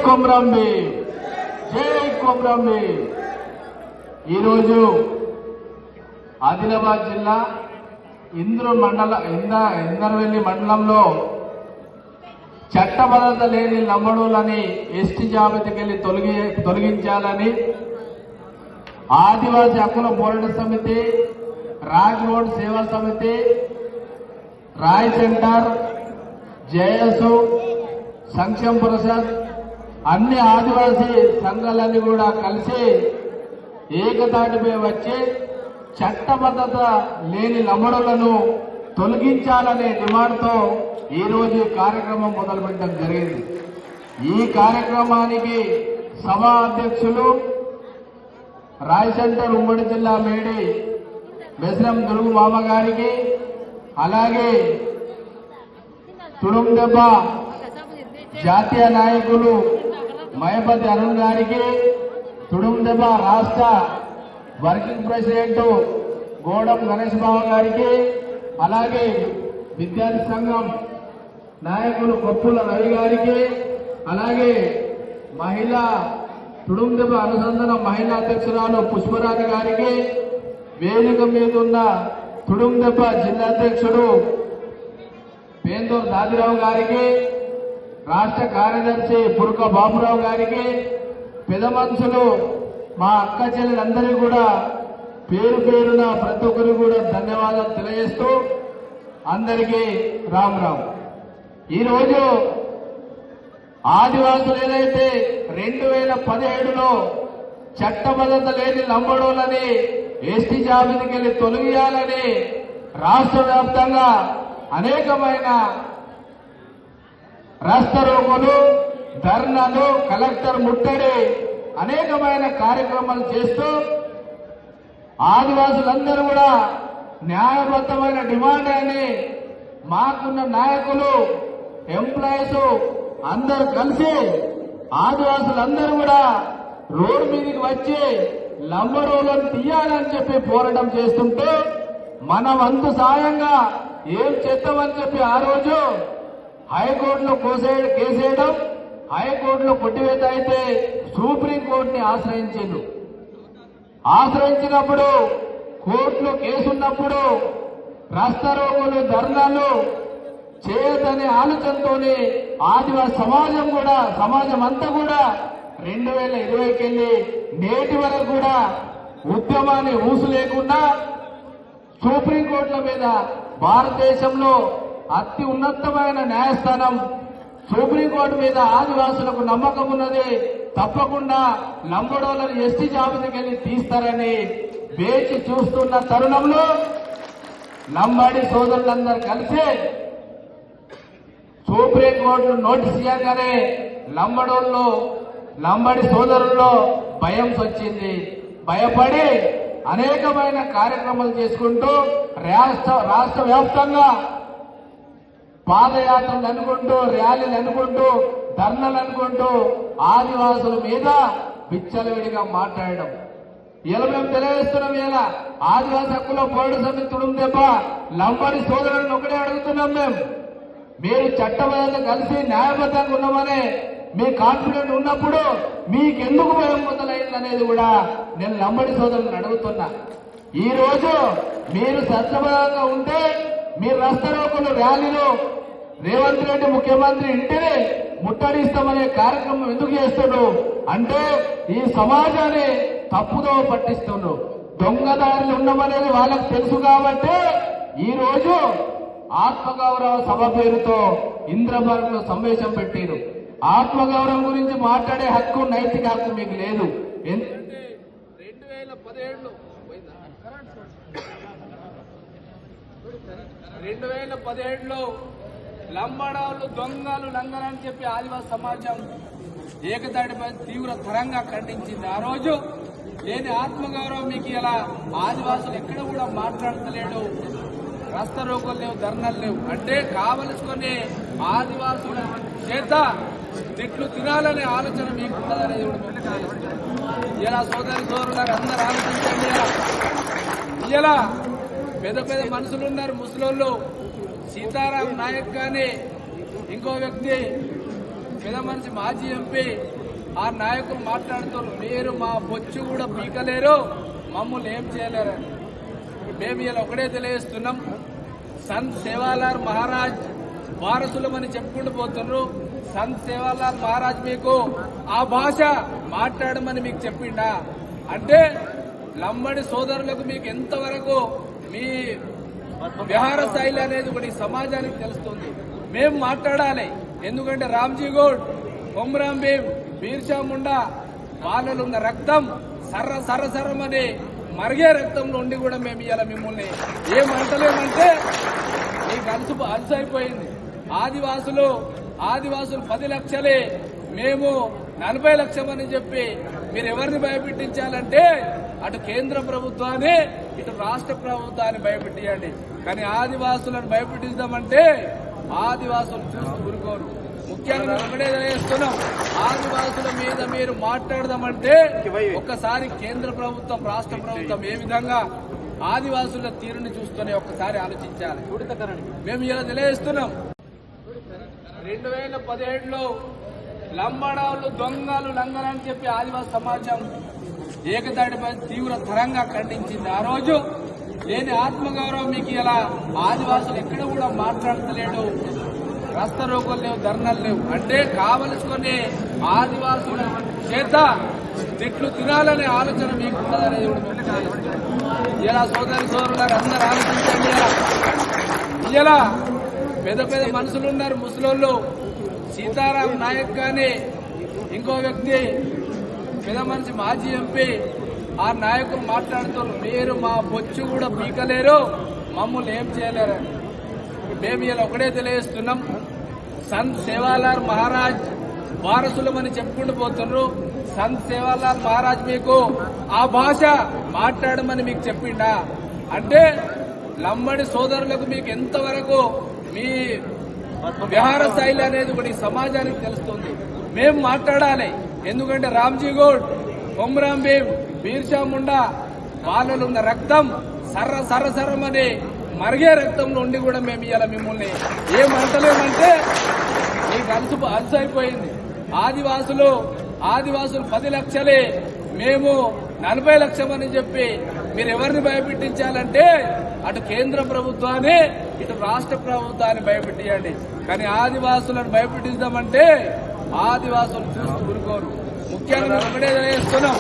కొమ్రం భీం, జై కొమ్రం భీం. ఈరోజు ఆదిలాబాద్ జిల్లా ఇందర్వెల్లి మండలంలో చట్టబద్ధత లేని లంబడోలని ఎస్టీ జాబితాకెళ్లి తొలగించాలని ఆదివాసీ హక్కుల పోరాట సమితి, రాజ్ రోడ్ సేవా సమితి, రాయ్ సెంటర్, జేఎస్, సంక్షేమ పరిషత్ అన్ని ఆదివాసీ సంఘాలన్నీ కూడా కలిసి ఏకతాటిపై వచ్చి చట్టబద్ధత లేని లంబడోలను తొలగించాలనే డిమాండ్తో ఈరోజు కార్యక్రమం మొదలుపెట్టడం జరిగింది. ఈ కార్యక్రమానికి సభా అధ్యక్షులు రాయ్ సెంటర్ ఉమ్మడి జిల్లా మేడి బెస్రం దుర్గు మామ గారికి, అలాగే తుడుందెబ్బ జాతీయ నాయకులు మయపతి అరుణ్ గారికి, తుడుందెబ్బ రాష్ట్ర వర్కింగ్ ప్రెసిడెంట్ గోడం గణేష్ బాబు గారికి, అలాగే విద్యార్థి సంఘం నాయకులు కొప్పుల రవి గారికి, అలాగే మహిళా తుడుందెబ్బ అనుసంధాన మహిళా అధ్యక్షురాలు పుష్పరాణి గారికి, వేదిక మీద ఉన్న తుడుందెబ్బ జిల్లా అధ్యక్షుడు పేందూరు దాదిరావు గారికి, రాష్ట్ర కార్యదర్శి పురక బాబురావు గారికి, పెద్ద మనుషులు మా అక్క చెల్లెలందరికీ కూడా పేరు పేరున ప్రతి ఒక్కరికి కూడా ధన్యవాదాలు తెలియజేస్తూ అందరికీ రామ్ రామ్. ఈరోజు ఆదివాసులు ఏదైతే 2017లో చట్టబద్ధత లేని లంబడోలని ఎస్టీ జాబితాకెళ్లి తొలగియాలని రాష్ట్ర వ్యాప్తంగా అనేకమైన రాస్తారోకోలు, ధర్నాలు, కలెక్టర్ ముట్టడి అనేకమైన కార్యక్రమాలు చేస్తూ ఆదివాసులందరూ కూడా న్యాయబద్ధమైన డిమాండ్ అని మాకున్న నాయకులు, ఎంప్లాయీస్ అందరూ కలిసి ఆదివాసులందరూ కూడా రోడ్డు మీదకి వచ్చి లంబడోలను తీయాలని చెప్పి పోరాటం చేస్తుంటే మన వంతు సాయంగా ఏం చేద్దామని చెప్పి ఆ రోజు హైకోర్టులో కేసేయడం, హైకోర్టులో కొట్టివేత అయితే సుప్రీంకోర్టుని ఆశ్రయించినప్పుడు కోర్టులో కేసున్నప్పుడు రాస్తారోకోలు, ధర్నాలు చేయదనే ఆలోచనతోనే ఆదివాసీ సమాజం అంతా కూడా 2020కెళ్ళి నేటి వరకు కూడా ఉద్యమాన్ని ఊసు లేకుండా సుప్రీంకోర్టుల మీద భారతదేశంలో అతి ఉన్నతమైన న్యాయస్థానం సుప్రీంకోర్టు మీద ఆదివాసులకు నమ్మకం ఉన్నది. తప్పకుండా లంబడోలను ఎస్టీ జాబితాకెళ్లి తీస్తారని వేచి చూస్తున్న తరుణంలో లంబాడి సోదరులందరూ కలిసి సుప్రీంకోర్టు నోటీస్ ఇవ్వగానే లంబాడి సోదరుల్లో భయం వచ్చింది. భయపడి అనేకమైన కార్యక్రమాలు చేసుకుంటూ రాష్ట్ర వ్యాప్తంగా పాదయాత్రలు అనుకుంటూ, ర్యాలీలు అనుకుంటూ, ధర్నాలు అనుకుంటూ ఆదివాసుల మీద విచ్చలవిడిగా మాట్లాడడం. ఇలా మేము తెలియజేస్తున్నాం. ఇలా ఆదివాసీ హక్కుల పోరాట సమితి తుడుందెబ్బ లంబాడి సోదరులను ఒకటే అడుగుతున్నాం. మీరు చట్టబద్ధత కలిసి న్యాయబద్ధంగా ఉన్నామనే మీ కాన్ఫిడెంట్ ఉన్నప్పుడు మీకెందుకు భయం మొదలైంది అనేది కూడా నేను లంబాడి సోదరులను అడుగుతున్నా. ఈ రోజు మీరు చట్టబద్ధంగా ఉంటే మీరు రాస్తారోకోలు, ర్యాలీలు, రేవంత్ రెడ్డి ముఖ్యమంత్రి ఇంటిని ముట్టడిస్తామనే కార్యక్రమం ఎందుకు చేస్తున్నారు అంటే ఈ సమాజాన్ని తప్పుదో పట్టిస్తున్నారు. దొంగదారులు ఉన్నామనేది వాళ్ళకు తెలుసు కాబట్టి ఈ రోజు ఆత్మగౌరవ సభ పేరుతో ఇంద్రబాగ్ లో సమావేశం పెట్టారు. ఆత్మగౌరవం గురించి మాట్లాడే హక్కు, నైతిక హక్కు మీకు లేదు. ఎందుకంటే 2017లో లంబాడాలు, దొంగలు, లంగలని చెప్పి ఆదివాసీ సమాజం ఏకతాటిపై తీవ్రతరంగా ఖండించింది. ఆ రోజు లేని ఆత్మగౌరవం మీకు ఇలా ఆదివాసులు ఎక్కడ కూడా మాట్లాడతలేడు. రాస్తారోకోలు లేవు, ధర్నాలు లేవు అంటే కావలసుకునే ఆదివాసుల చేత తిట్లు తినాలనే ఆలోచన మీకు ఉన్నదనేది కూడా ఇలా సోదరులకు అందరూ ఆలోచించండి. ఇలా పెద్ద పెద్ద మనుషులు ఉన్నారు, ముసలోళ్ళు. సీతారాం నాయక్ కానీ ఇంకో వ్యక్తి పెద్ద మనిషి మాజీ ఎంపీ ఆ నాయకులు మాట్లాడుతున్నారు, మీరు మా బొచ్చు కూడా పీకలేరు, మమ్మల్ని ఏం చేయలేరని. మేము ఇలా ఒకటే తెలియజేస్తున్నాం, సంత్ సేవాలాల్ మహారాజ్ వారసులమని చెప్పుకుంటూ పోతున్నారు. సంత్ సేవాలాల్ మహారాజ్ మీకు ఆ భాష మాట్లాడమని మీకు చెప్పిండా? అంటే లంబడి సోదరులకు మీకు ఎంతవరకు మీ వ్యవహార శైలి అనేది ఒకటి సమాజానికి తెలుస్తుంది. మేము మాట్లాడాలి, ఎందుకంటే రామ్జీ గౌడ్, కొమ్రాం భీమ్, బీర్సా ముండా వాళ్ళలో ఉన్న రక్తం సర్ర సర్ర సర్రమని మరిగే రక్తంలో ఉండి కూడా మేము ఇలా మిమ్మల్ని ఏమంటలేమంటే మీకు అలసు అయిపోయింది. ఆదివాసులు 10 లక్షలే, మేము 40 లక్షమని చెప్పి మీరు ఎవరిని భయపెట్టించాలంటే అటు కేంద్ర ప్రభుత్వాన్ని ఇటు రాష్ట్ర ప్రభుత్వాన్ని భయపెట్టియండి. కానీ ఆదివాసులను భయపెట్టిద్దామంటే ఆదివాసులు చూసి ఊరుకోరు. ముఖ్యంగా ఒకటే తెలియజేస్తున్నాం, ఆదివాసుల మీద మీరు మాట్లాడదామంటే ఒక్కసారి కేంద్ర ప్రభుత్వం రాష్ట్ర ప్రభుత్వం ఏ విధంగా ఆదివాసుల తీరుని చూస్తూనే ఒక్కసారి ఆలోచించాలి. మేము ఇలా తెలియజేస్తున్నాం, 2017లో లంబాడాలు దొంగలు లంగలని చెప్పి ఆదివాసి సమాజం ఏకతాటిపై తీవ్ర తరంగా ఖండించింది. ఆ రోజు లేని ఆత్మగౌరవం మీకు ఇలా ఆదివాసులు ఎక్కడ కూడా మాట్లాడతలేడు, రస్తా రోగులు లేవు, ధర్నాలు లేవు. అంటే కావలసుకొని ఆదివాసుల చేత తిట్లు తినాలనే ఆలోచన మీకు ఉన్నదనేది కూడా ఇలా సోదరులారు అందరూ ఆలోచించండి. ఇలా పెద్ద పెద్ద మనుషులు ఉన్నారు, ముసలోళ్ళు. సీతారాం నాయక్ కానీ ఇంకో వ్యక్తి పెద్ద మనిషి మాజీ ఎంపీ ఆ నాయకులు మాట్లాడుతున్నారు, మీరు మా బొచ్చు కూడా పీకలేరు, మమ్మల్ని ఏం చేయలేరని. మేము ఇలా ఒకటే తెలియజేస్తున్నాం, సంత్ సేవాలాల్ మహారాజ్ వారసులమని చెప్పుకుంటూ పోతున్నారు. సంత్ సేవాలాల్ మహారాజ్ మీకు ఆ భాష మాట్లాడమని మీకు చెప్పిండా? అంటే లంబడి సోదరులకు మీకు ఎంతవరకు మీ వ్యవహార శైలి అనేది ఒకటి సమాజానికి తెలుస్తుంది. మేము మాట్లాడాలి, ఎందుకంటే రామ్జీ గౌడ్, కొమ్రాం భీమ్, బీర్సా ముండా వాళ్ళలో ఉన్న రక్తం సర్ర సర్ర సర్రమని మరిగే రక్తంలో ఉండి కూడా మేము ఇలా మిమ్మల్ని ఏమంటలేమంటే మీకు అలసు అయిపోయింది. ఆదివాసులు 10 లక్షలే, మేము 40 లక్షమని చెప్పి మీరు ఎవరిని భయపెట్టించాలంటే అటు కేంద్ర ప్రభుత్వాన్ని ఇటు రాష్ట్ర ప్రభుత్వాన్ని భయపెట్టియండి. కానీ ఆదివాసులను భయపెట్టిద్దామంటే ఆదివాసులు చూసి ఊరుకోరు. ముఖ్యంగా ఒకటే తెలియజేస్తున్నాం,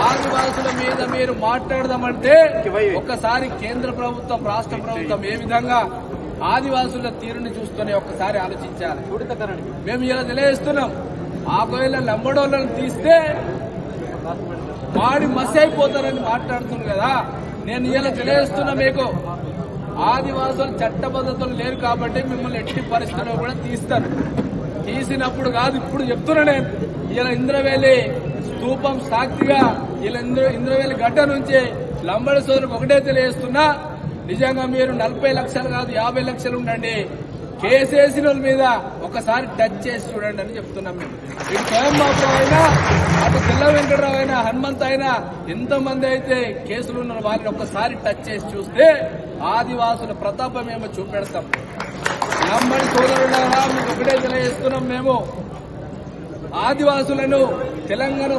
ఆదివాసుల మీద మీరు మాట్లాడదామంటే ఒక్కసారి కేంద్ర ప్రభుత్వం రాష్ట్ర ప్రభుత్వం ఏ విధంగా ఆదివాసుల తీరుని చూస్తూనే ఒక్కసారి ఆలోచించాలి. మేము ఇలా తెలియజేస్తున్నాం, ఒకవేళ లంబడోళ్ళను తీస్తే వాడి మసి అయిపోతారని మాట్లాడుతున్నారు కదా. నేను ఇలా తెలియజేస్తున్నా, మీకు ఆదివాసులు చట్టబద్ధతలు లేరు కాబట్టి మిమ్మల్ని ఎట్టి పరిస్థితుల్లో కూడా తీస్తారు. తీసినప్పుడు కాదు, ఇప్పుడు చెప్తున్నా నేను. ఇలా ఇంద్రవేలి స్తూపం సాక్షిగా ఇలా ఇంద్రవేలి గడ్డ నుంచి లంబడి సోదరులకు ఒకటే తెలియజేస్తున్నా, నిజంగా మీరు 40 లక్షలు కాదు 50 లక్షలు ఉండండి, కేసేసిన వాళ్ళ మీద ఒకసారి టచ్ చేసి చూడండి అని చెప్తున్నాం. మేము ఇటు స్వయం బాబు అయినా అటు తెల్ల వెంకటరావు అయినా హనుమంత్ అయినా ఎంతమంది అయితే కేసులు ఉన్న వాళ్ళని ఒక్కసారి టచ్ చేసి చూస్తే ఆదివాసుల ప్రతాపం మేము చూపెడతాం. లంబడి సోదరులారా మీకు ఒకటే తెలియజేస్తున్నాం, మేము ఆదివాసులను తెలంగాణ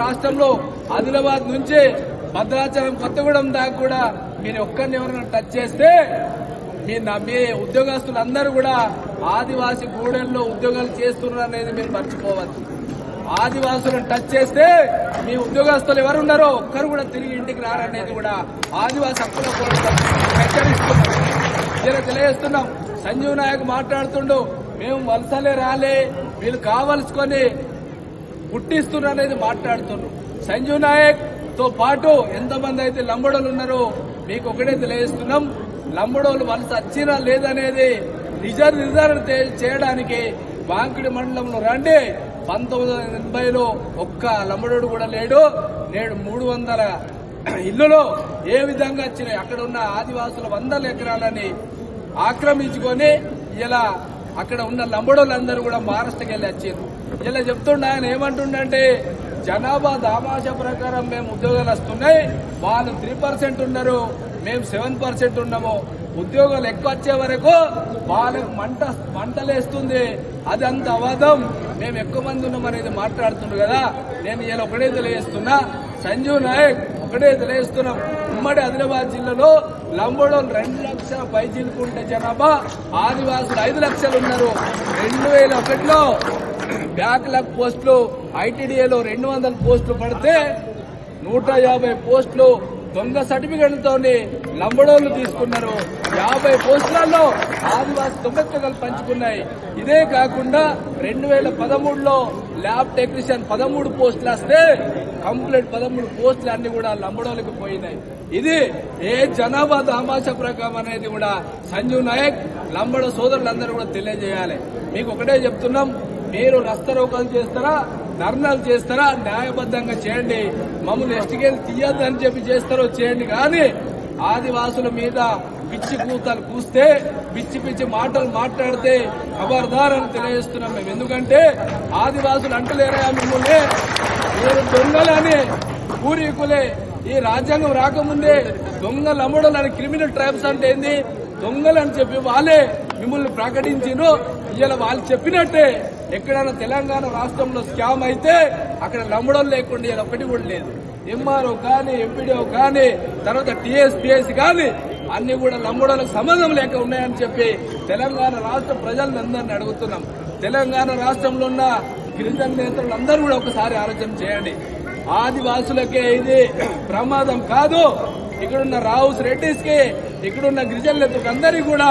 రాష్ట్రంలో ఆదిలాబాద్ నుంచి భద్రాచలం కొత్తగూడెం దాకా కూడా మీరు ఒక్కరిని ఎవరైనా టచ్ చేస్తే మీ ఉద్యోగస్తులందరూ కూడా ఆదివాసీ గూడెల్లో ఉద్యోగాలు చేస్తున్నారు అనేది మీరు మర్చిపోవద్దు. ఆదివాసులను టచ్ చేస్తే మీ ఉద్యోగస్తులు ఎవరున్నారో ఒక్కరు కూడా తిరిగి ఇంటికి రారనేది కూడా ఆదివాసీ హక్కుల పోరాటం హెచ్చరిస్తున్నాం. ఇలా తెలియజేస్తున్నాం. సంజీవ్ నాయక్ మాట్లాడుతుండు, మేము వలసలే రాలే, వీళ్ళు కావలసుకొని పుట్టిస్తున్నారు అనేది మాట్లాడుతున్నారు. సంజీవ్ నాయక్ తో పాటు ఎంతమంది అయితే లంబడోలు ఉన్నారో మీకు ఒకటే తెలియజేస్తున్నాం, లంబడోలు వలస వచ్చినా లేదనేది నిర్ధారణ చేయడానికి వాంకిడి మండలంలో రండి. 1980లో ఒక్క లంబడోడు కూడా లేడు. నేడు 300 ఇళ్లలో ఏ విధంగా వచ్చినాయి. అక్కడ ఉన్న ఆదివాసుల 100 ఎకరాలని ఆక్రమించుకొని ఇలా అక్కడ ఉన్న లంబడోళ్ళందరూ కూడా మహారాష్ట్రకి వెళ్ళి వచ్చారు. ఇలా చెప్తుండ ఆయన ఏమంటుండంటే, జనాభా దామాషా ప్రకారం మేము ఉద్యోగాలు వస్తున్నాయి, వాళ్ళు 3% ఉన్నారు, మేము 7% ఉన్నాము, ఉద్యోగాలు ఎక్కువ వచ్చే వరకు వాళ్ళకు మంటలేస్తుంది. అది అంత అవాదం. మేము ఎక్కువ మంది ఉన్నామనేది మాట్లాడుతున్నారు కదా. నేను ఇలా ఒకటే తెలియజేస్తున్నా, సంజీవ్ నాయక్ ఒకటే తెలియజేస్తున్నాం. ఉమ్మడి ఆదిలాబాద్ జిల్లాలో లంబడోలు 2 లక్షల పైచిలుకుంటే జనాభా, ఆదివాసులు 5 లక్షలు ఉన్నారు. 2001లో బ్యాక్లాగ్ పోస్టులు ఐటీడీఏలో 200 పోస్టులు పడితే 150 పోస్టులు దొంగ సర్టిఫికెట్లతో లంబడోళ్లు తీసుకున్నారు. 50 పోస్టులలో ఆదివాసి దొంగతనాలు పంచుకున్నాయి. ఇదే కాకుండా 2013లో ల్యాబ్ టెక్నీషియన్ 13 పోస్టులు వస్తే కంప్లీట్ 13 పోస్టులు అన్ని కూడా లంబడోళ్ళకి పోయినాయి. ఇది ఏ జనాభా దామాష ప్రకారం అనేది కూడా సంజీవ్ నాయక్ లంబడ సోదరులందరూ కూడా తెలియజేయాలి. మీకు ఒకటే చెప్తున్నాం, మీరు రస్తరోకాలు చేస్తారా, ధర్నాలు చేస్తారా, న్యాయబద్ధంగా చేయండి. మమ్మల్ని ఎస్టికేలు తీయద్దని చెప్పి చేస్తారో చేయండి. కానీ ఆదివాసుల మీద పిచ్చి కూతలు కూస్తే, పిచ్చి పిచ్చి మాటలు మాట్లాడితే ఖబర్దార్ అని తెలియజేస్తున్నాం మేము. ఎందుకంటే ఆదివాసులు అంటలేరా మిమ్మల్ని, మీరు దొంగలని పూర్వీకులే. ఈ రాజ్యాంగం రాకముందే దొంగలు అమ్మడం అని క్రిమినల్ ట్రైబ్స్ అంటే ఏంది, దొంగలని చెప్పి వాళ్ళే మిమ్మల్ని ప్రకటించారు. ఇలా వాళ్ళు చెప్పినట్టే ఎక్కడైనా తెలంగాణ రాష్ట్రంలో స్కామ్ అయితే అక్కడ నమ్మడం లేకుండా ఇలా ఒకటి కూడా లేదు. ఎంఆర్ఓ కానీ, ఎంపీడీఓ కానీ, తర్వాత టీఎస్పీఎస్ కానీ అన్ని కూడా నమ్మడానికి సంబంధం లేక ఉన్నాయని చెప్పి తెలంగాణ రాష్ట్ర ప్రజలందరినీ అడుగుతున్నాం. తెలంగాణ రాష్ట్రంలో ఉన్న గిరిజన నేతలందరూ కూడా ఒకసారి ఆలోచన చేయండి. ఆదివాసులకే ఇది ప్రమాదం కాదు, ఇక్కడున్న రావుస్ రెడ్డిస్ కి, ఇక్కడున్న గిరిజనులకు అందరికీ కూడా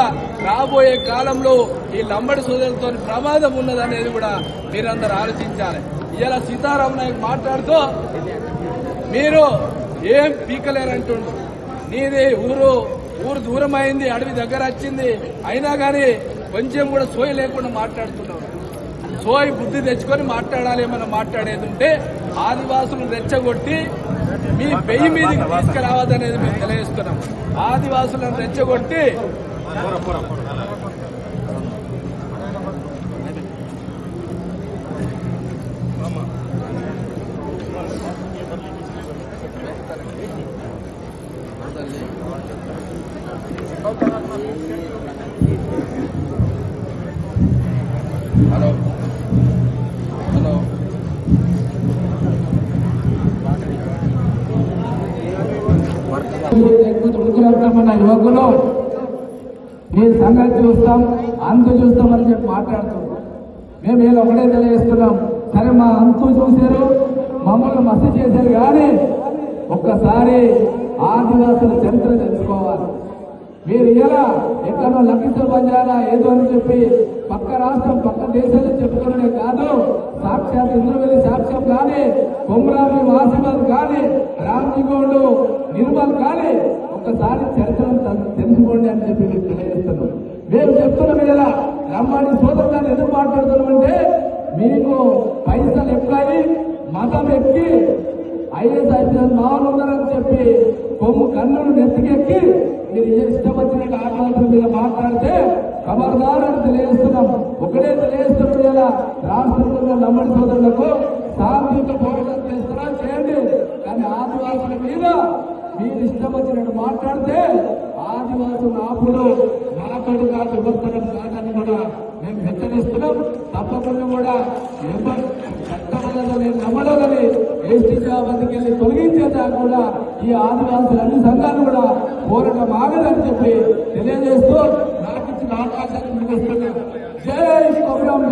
రాబోయే కాలంలో ఈ లంబడి సోదరులతో ప్రమాదం ఉన్నదనేది కూడా మీరందరూ ఆలోచించాలి. ఇలా సీతారాం నాయక్ మాట్లాడుతూ మీరు ఏం పీకలేరంటుండ్రు. నీది ఊరు దూరం అయింది, అడవి దగ్గర వచ్చింది, అయినా కానీ కొంచెం కూడా సోయి లేకుండా మాట్లాడుతున్నావు. సోయి బుద్ధి తెచ్చుకొని మాట్లాడాలి. ఏమన్నా మాట్లాడేది ఉంటే ఆదివాసులు రెచ్చగొట్టి మీ పెయ్యి మీదకి తీసుకురావద్దనేది మేము తెలియజేస్తున్నాం. ఆదివాసులను రెచ్చగొట్టి హలో మన యువకులు మీ సంగతి చూస్తాం, అంతు చూస్తామని చెప్పి మాట్లాడుతున్నాం. మేము ఇలా ఒకటే తెలియజేస్తున్నాం. సరే, మా అంతు చూశారు, మమ్మల్ని మస్తు చేశారు, కానీ ఒక్కసారి ఆదివాసుల చరిత్ర తెలుసుకోవాలి. మీరు ఇలా ఎక్కడో లక్ష బంజారా ఏదో అని చెప్పి పక్క రాష్ట్రం, పక్క దేశాలు చెప్పుకోవడమే కాదు, సాక్షాత్ ఇంద్రవెల్లి సాక్ష్యం కానీ, కొమరావి వాసిబాద్ కానీ, రామ్జిగోడు నిర్మల్ కానీ ఒక్కసారి చరిత్రను తెలుసుకోండి అని చెప్పి మీకు తెలియజేస్తున్నాం. మేము చెప్తున్నాం ఇలా లంబాడి సోదరులను ఎందుకు మాట్లాడుతున్నామంటే, మీకు పైసలు ఎక్కాయి, మతం ఎక్కి ఐఎస్ ఐపీఎస్ మామూలు ఉన్నారని చెప్పి కొమ్ము కన్నులు నెత్తికెక్కి మీరు ఇష్టం వచ్చినట్టు ఆదివాసుల మీద మాట్లాడితే ఖబర్దార్ అని తెలియజేస్తున్నాం. ఒకటే తెలియజేస్తున్నాం, ఇలా రాష్ట్రంలో లంబడి సోదరులకు సాంఘిక పోరాటం చేస్తారా చేయండి, కానీ ఆదివాసుల మీద మీరు ఇష్టం వచ్చినట్టు మాట్లాడితే ఆదివాసుల ఆపుడు మనతోడుగా విభక్తడం కాదని కూడా మేము హెచ్చరిస్తున్నాం. తప్పకుండా కూడా చట్టబద్ధని నమ్మడాలని ఎస్టీ జాబతికి వెళ్ళి తొలగించేదా కూడా ఈ ఆదివాసులు అన్ని సంఘాలు కూడా పోరాటం ఆగదని చెప్పి తెలియజేస్తూ నాకు ఇచ్చిన అవకాశాన్ని ముగిస్తున్నాం. జై కొమరం.